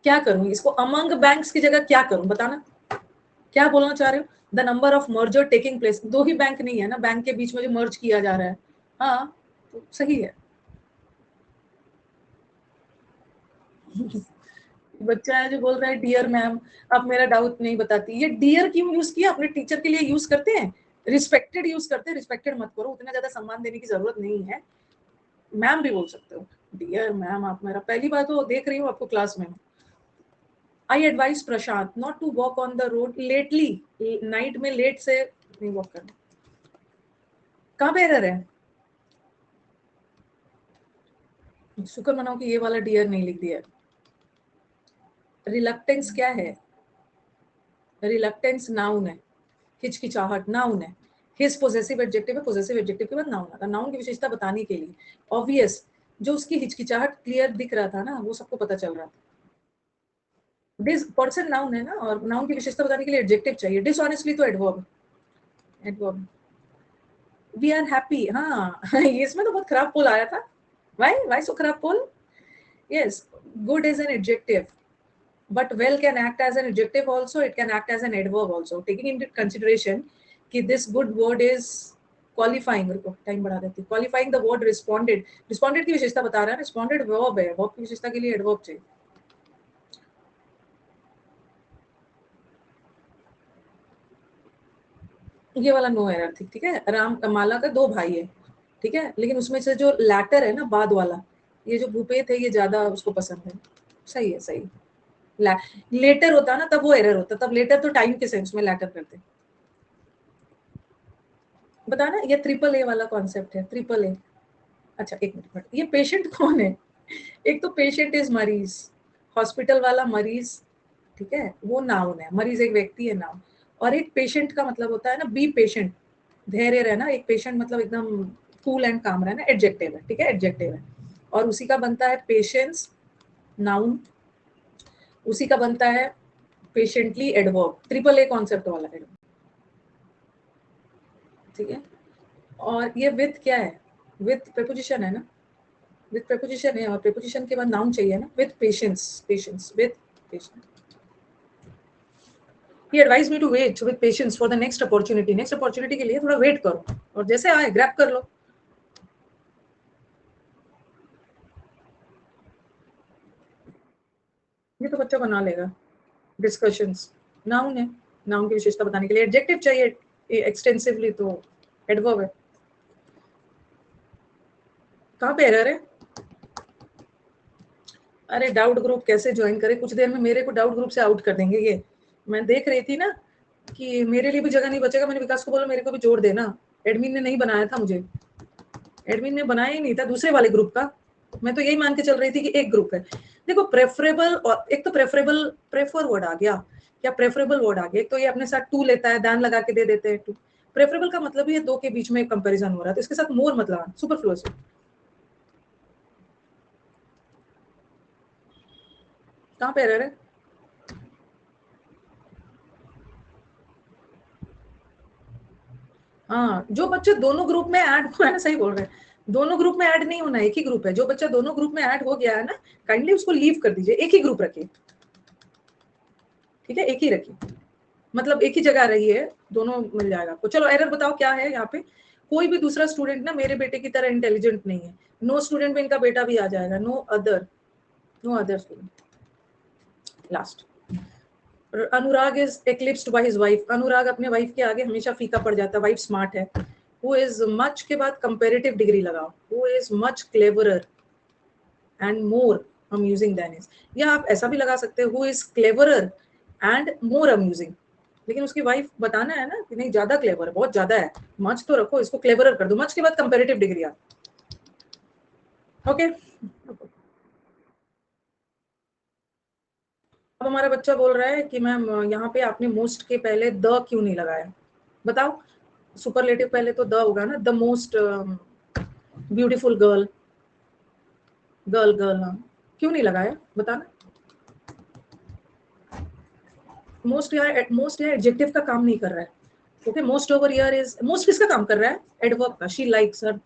B: क्या करूँ इसको, अमंग बैंक्स की जगह क्या करूँ बताना, क्या बोलना चाह रहे हो? The number of merger taking place, दो ही बैंक नहीं है ना, बैंक के बीच में जो मर्ज किया जा रहा है। हाँ, तो सही है। बच्चा है जो बोल रहा है डियर मैम, आप मेरा डाउट नहीं बताती। ये डियर क्यों यूज किया? अपने टीचर के लिए यूज करते हैं, रिस्पेक्टेड यूज करते हैं, रिस्पेक्टेड मत करो, उतना ज्यादा सम्मान देने की जरूरत नहीं है। मैम भी बोल सकते हो, डियर मैम आप मेरा, पहली बार तो देख रही हूँ आपको क्लास में। I advise Prashant not to walk on the road lately, night में लेट से नहीं वॉक करना। कहाँ पे एरर है? शुक्र मनाओ कि ये वाला डियर नहीं लिख दिया। रिलक्टेंस क्या है? रिलक्टेंस नाउन है, हिचकिचाहट नाउन है। हिज पोजेसिव एडजेक्टिव है, पोजेसिव एडजेक्टिव के बाद नाउन आता, नाउन की विशेषता बताने के लिए। ऑब्वियस, जो उसकी हिचकिचाहट क्लियर दिख रहा था ना, वो सबको पता चल रहा था। डिस पर्सन नाउन है ना, और नाउन की विशेषता बताने के लिए एडजेक्टिव चाहिए। डिसऑनेस्टली तो adverb, adverb. We are happy, हाँ इसमें तो बहुत खराब पोल आया था। व्हाई सो खराब poll? Yes, good is an adjective, but well can act as an adjective also, it can act as an adverb also, taking into consideration कि this good word is qualifying, रुको time बढ़ा देती हूँ, qualifying the word responded. Responded की विशेषता बता रहा है, रिस्पॉन्डेड वर्ब है, वर्ब की विशेषता के लिए एडवर्ब चाहिए। ये वाला नो एरर थी, ठीक है। राम माला का 2 भाई है, ठीक है, लेकिन उसमें से जो लैटर है ना, बाद वाला, ये जो भूपेत है, ये ज्यादा उसको पसंद है। सही है, सही। लेटर होता ना तब वो एरर होता, तब लेटर तो टाइम के सेंस में लैटर करते। बताना, ये ट्रिपल ए वाला कॉन्सेप्ट है, ट्रिपल ए। अच्छा एक मिनट, ये पेशेंट कौन है? एक तो पेशेंट इज मरीज, हॉस्पिटल वाला मरीज, ठीक है, वो नाउन है, मरीज एक व्यक्ति है, नाउन। और एक पेशेंट का मतलब होता है ना, बी पेशेंट, धैर्य रहना। एक पेशेंट मतलब एकदम कूल एंड काम रहना, एडजेक्टिव है, ठीक है, एडजेक्टिव है। और उसी का बनता है पेशेंस, नाउन। उसी का बनता है patiently, adverb, triple a concept वाला एडवर्ब, ठीक है। और ये विथ क्या है? विथ प्रेपोजिशन है ना, विथ प्रेपोजिशन है, और प्रेपोजिशन के बाद नाउन चाहिए ना, with patience, patience with patience. He advised me to wait with patience for the next opportunity. Next opportunity के लिए थोड़ा वेट करो, और जैसे आए ग्रैब कर लो। ये तो बच्चा बना लेगा। डिस्कशंस, नाउन है, नाउन की विशेषता बताने के लिए एडजेक्टिव चाहिए एक्सटेंसिवली, तो एडवर्ब है। कहाँ पे एरर है? अरे डाउट ग्रुप कैसे ज्वाइन करें? कुछ देर में मेरे को डाउट ग्रुप से आउट कर देंगे ये। मैं देख रही थी ना कि मेरे लिए भी जगह नहीं बचेगा, मैंने विकास को बोला मेरे को भी जोड़ देना। एडमिन ने नहीं बनाया था मुझे, एडमिन ने बनाया ही नहीं था दूसरे वाले ग्रुप का। मैं तो यही मान के चल रही थी कि एक ग्रुप है। देखो प्रेफरेबल, और एक तो प्रेफरेबल, प्रेफर वर्ड आ गया, क्या प्रेफरेबल वर्ड आ गया, तो ये अपने साथ टू लेता है, दान लगा के दे देते हैं टू। प्रेफरेबल का मतलब ये दो के बीच में कंपैरिजन हो रहा है, तो इसके साथ मोर मतलब सुपरफ्लुअस। कहाँ पे एरर है? हाँ, जो बच्चे दोनों ग्रुप में ऐड हुआ है ना, सही बोल रहे हैं, दोनों ग्रुप में ऐड नहीं होना, एक ही ग्रुप है। जो बच्चा दोनों ग्रुप में ऐड हो गया है ना, काइंडली उसको लीव कर दीजिए, एक ही ग्रुप रखिए, ठीक है, एक ही रखिए, मतलब एक ही जगह रही है, दोनों मिल जाएगा आपको। चलो एरर बताओ क्या है यहाँ पे। कोई भी दूसरा स्टूडेंट ना मेरे बेटे की तरह इंटेलिजेंट नहीं है। नो स्टूडेंट में इनका बेटा भी आ जाएगा, no other, no other student. Last, Anurag is eclipsed by his wife. Anurag अपने वाइफ के आगे हमेशा फीका पड़ जाता है, वाइफ स्मार्ट है। हु इज मच के बाद कंपेरेटिव डिग्री लगाओ, who is much cleverer and more amusing than is. या आप ऐसा भी लगा सकते हो, who is cleverer and more amusing. लेकिन उसकी वाइफ बताना है ना कि नहीं ज्यादा क्लेवर है, बहुत ज्यादा है, मच तो रखो, इसको क्लेवरर कर दो, मच के बाद कंपेरेटिव डिग्री आ। ओके, अब हमारा बच्चा बोल रहा है कि मैम यहाँ पे आपने मोस्ट के पहले द क्यों नहीं लगाया? बताओ, सुपरलेटिव पहले तो द होगा ना, the most beautiful girl, girl girl, हाँ, क्यों नहीं लगाया बताना। मोस्ट यार एडजेक्टिव का काम नहीं कर रहा है। Okay, most over here is, most किसका काम कर रहा है? एडवर्ब का। शी लाइक्स हर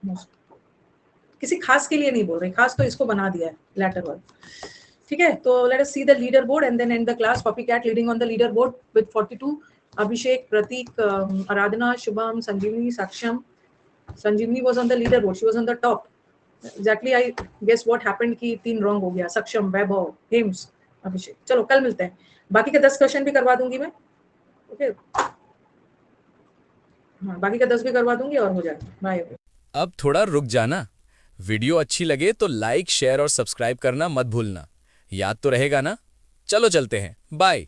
B: मोस्ट, किसी खास के लिए नहीं बोल रहे, खास तो इसको बना दिया है लेटर वर्ड, ठीक है। तो let us see the leader board and then and the class. Copy cat leading on the leader board with 42, Abhishek, Prateek, Aradhana, Shubham, Sanjeevani, Saksham. Sanjeevani was on the leaderboard, she was on the top. Exactly, I guess what happened कि 3 wrong हो गया, सक्षम, वैभव, hymns, अभिषेक। चलो कल मिलते हैं, बाकी के 10 क्वेश्चन भी करवा दूंगी मैं, ओके। हाँ, बाकी का 10 भी करवा दूंगी और हो जाएगा। बाय।
C: अब थोड़ा रुक जाना। वीडियो अच्छी लगे तो लाइक, शेयर और सब्सक्राइब करना मत भूलना। याद तो रहेगा ना? चलो चलते हैं, बाय।